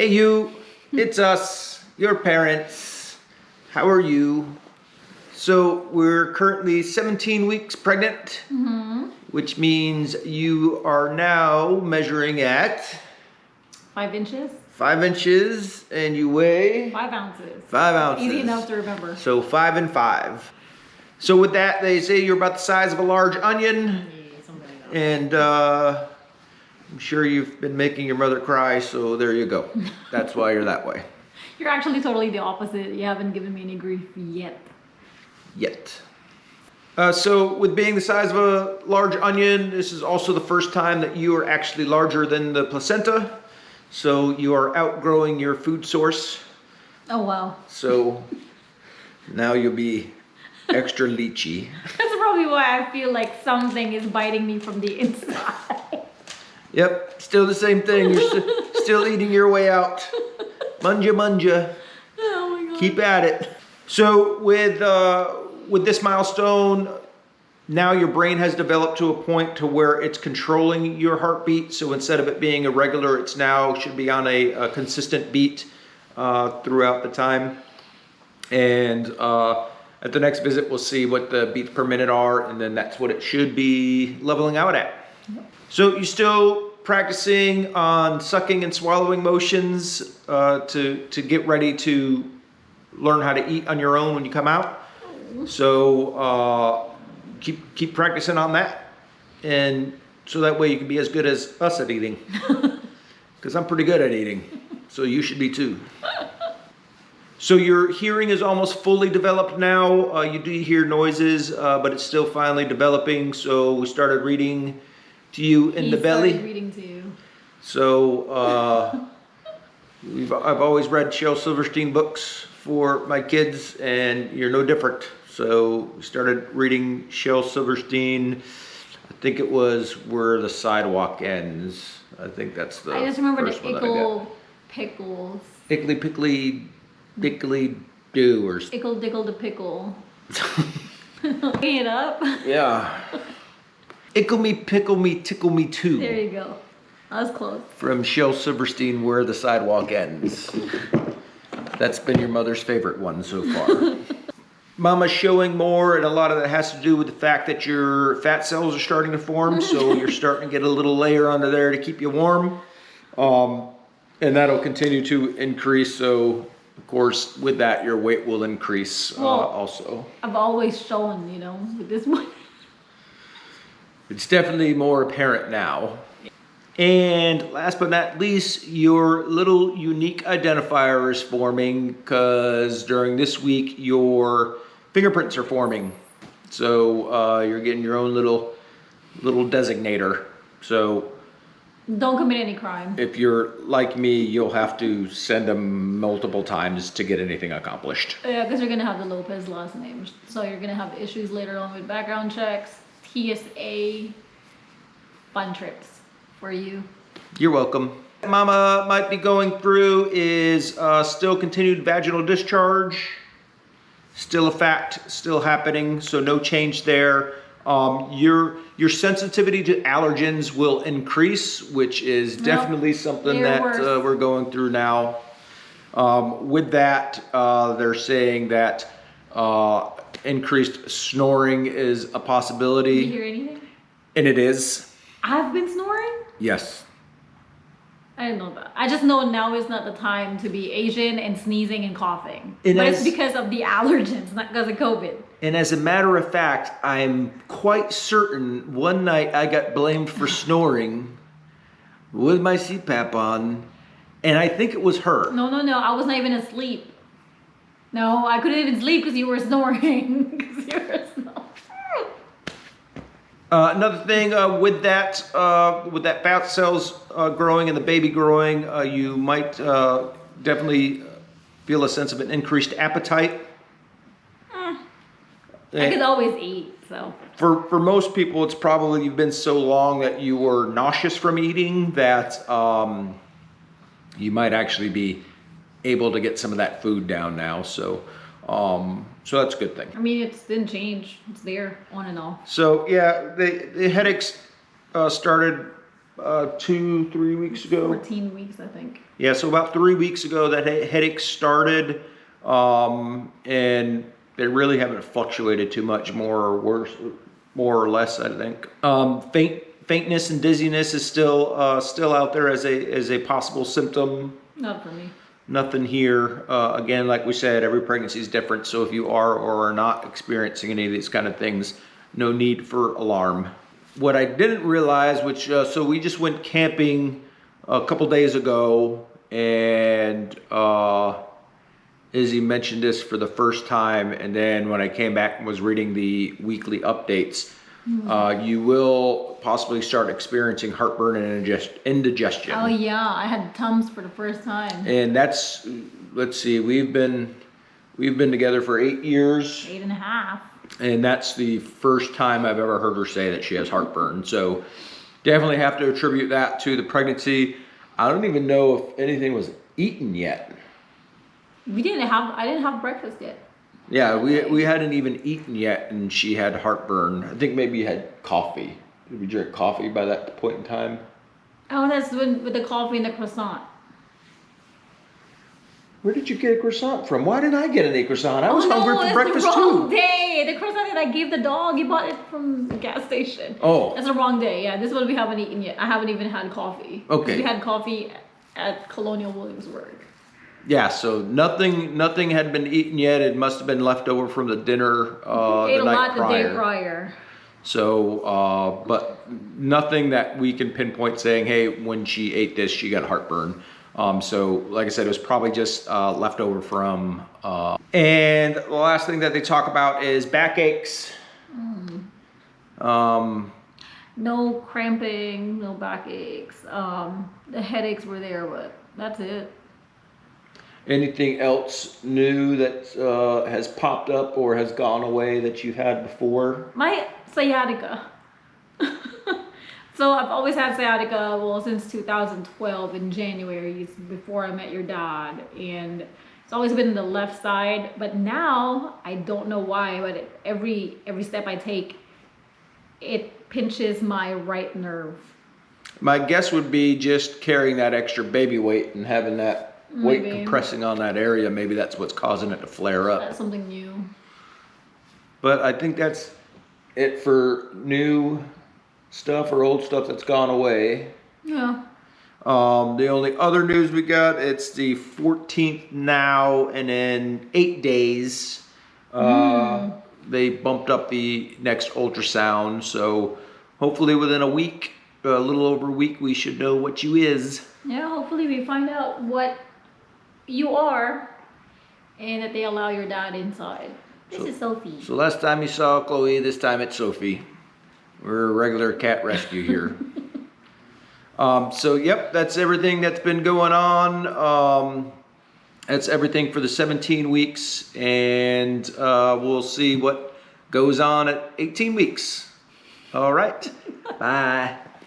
Hey you, it's us, your parents. How are you? So we're currently 17 weeks pregnant, which means you are now measuring at 5 inches. 5 inches, and you weigh 5 ounces. 5 ounces. Easy enough to remember. So 5 and 5. So with that, they say you're about the size of a large onion, Yeah, something like that. and I'm sure you've been making your mother cry, so there you go. That's why you're that way. You're actually totally the opposite. You haven't given me any grief yet. So with being the size of a large onion, this is also the first time that you are actually larger than the placenta. So you are outgrowing your food source. Oh, wow. So now you'll be extra leechy. That's probably why I feel like something is biting me from the inside. Yep, still the same thing. You're still eating your way out. Munja munja. Oh my god. Keep at it. So with this milestone, now your brain has developed to a point to where it's controlling your heartbeat. So instead of it being irregular, it's now should be on a consistent beat throughout the time. And at the next visit, we'll see what the beats per minute are, and then that's what it should be leveling out at. So you still practicing on sucking and swallowing motions to get ready to learn how to eat on your own when you come out. So keep practicing on that, and so that way you can be as good as us at eating. Because I'm pretty good at eating, so you should be too. So your hearing is almost fully developed now. You do hear noises, but it's still finally developing. So we started reading to you in the belly. Reading to you. So I've always read Shel Silverstein books for my kids, and you're no different. So we started reading Shel Silverstein. I think it was Where the Sidewalk Ends. I think that's the I just remember the first one that I got. pickles. Ickly pickly dickly do or Ickle dickle the pickle. Looking it up. yeah. Ickle me, pickle me, tickle me too. There you go. That was close. From Shel Silverstein, Where the Sidewalk Ends. That's been your mother's favorite one so far. Mama's showing more, and a lot of that has to do with the fact that your fat cells are starting to form, so you're starting to get a little layer under there to keep you warm. And that'll continue to increase, so of course with that your weight will increase also. I've always shown, with this one. It's definitely more apparent now. And last but not least, your little unique identifier is forming, because during this week your fingerprints are forming. So you're getting your own little designator. So Don't commit any crime. if you're like me, you'll have to send them multiple times to get anything accomplished. Yeah, because you're going to have the Lopez last name. So you're going to have issues later on with background checks, TSA, fun trips for you. You're welcome. Mama might be going through is still continued vaginal discharge. Still a fact, still happening, so no change there. Your sensitivity to allergens will increase, which is definitely something that we're going through now. With that, they're saying that increased snoring is a possibility. Did you hear anything? And it is. I've been snoring? Yes. I didn't know that. I just know now is not the time to be Asian and sneezing and coughing. But it's because of the allergens, not because of COVID. And as a matter of fact, I'm quite certain one night I got blamed for snoring with my CPAP on, and I think it was her. No. I was not even asleep. No, I couldn't even sleep because you were snoring. Another thing with that fat cells growing and the baby growing, you might definitely feel a sense of an increased appetite. I could always eat, so. For most people, it's probably you've been so long that you were nauseous from eating that you might actually be able to get some of that food down now. So that's a good thing. I mean, it didn't change. It's there, on and off. So yeah, the headaches started 2-3 weeks ago. 14 weeks, I think. Yeah, so about 3 weeks ago that headache started, and they really haven't fluctuated too much, more or less, I think. Faintness and dizziness is still out there as a possible symptom. Not for me. Nothing here. Again, like we said, every pregnancy is different. So if you are or are not experiencing any of these kind of things, no need for alarm. What I didn't realize, which so we just went camping a couple days ago, and Izzy mentioned this for the first time, and then when I came back and was reading the weekly updates, you will possibly start experiencing heartburn and indigestion. Oh yeah, I had Tums for the first time. And that's, let's see, we've been together for 8 years. 8.5. And that's the first time I've ever heard her say that she has heartburn. So definitely have to attribute that to the pregnancy. I don't even know if anything was eaten yet. I didn't have breakfast yet. Yeah, we hadn't even eaten yet, and she had heartburn. I think maybe you had coffee. Did we drink coffee by that point in time? Oh, that's with the coffee and the croissant. Where did you get a croissant from? Why didn't I get any croissant? I was hungry for breakfast the wrong too. day. The croissant that I gave the dog, he bought it from the gas station. Oh. That's the wrong day. Yeah, this one we haven't eaten yet. I haven't even had coffee. Okay. We had coffee at Colonial Williamsburg. Yeah, so nothing had been eaten yet. It must have been left over from the dinner Ate the a night lot prior. the day prior. So, but nothing that we can pinpoint saying, hey, when she ate this, she got heartburn. So, like I said, it was probably just left over from. And the last thing that they talk about is backaches. No cramping, no backaches. The headaches were there, but that's it. Anything else new that has popped up or has gone away that you've had before? My sciatica. So I've always had sciatica, well, since 2012 in January, before I met your dad, and it's always been the left side. But now I don't know why, but every step I take, it pinches my right nerve. My guess would be just carrying that extra baby weight and having that weight Maybe. compressing on that area. Maybe that's what's causing it to flare up. That's something new. But I think that's it for new stuff or old stuff that's gone away. Yeah. The only other news we got, it's the 14th now, and in 8 days, they bumped up the next ultrasound. So hopefully within a week, a little over a week, we should know what you is. Yeah, hopefully we find out what you are and that they allow your dad inside. This is Sophie. So last time you saw Chloe, this time it's Sophie. We're a regular cat rescue here. So yep, that's everything that's been going on. That's everything for the 17 weeks, and we'll see what goes on at 18 weeks. All right, bye.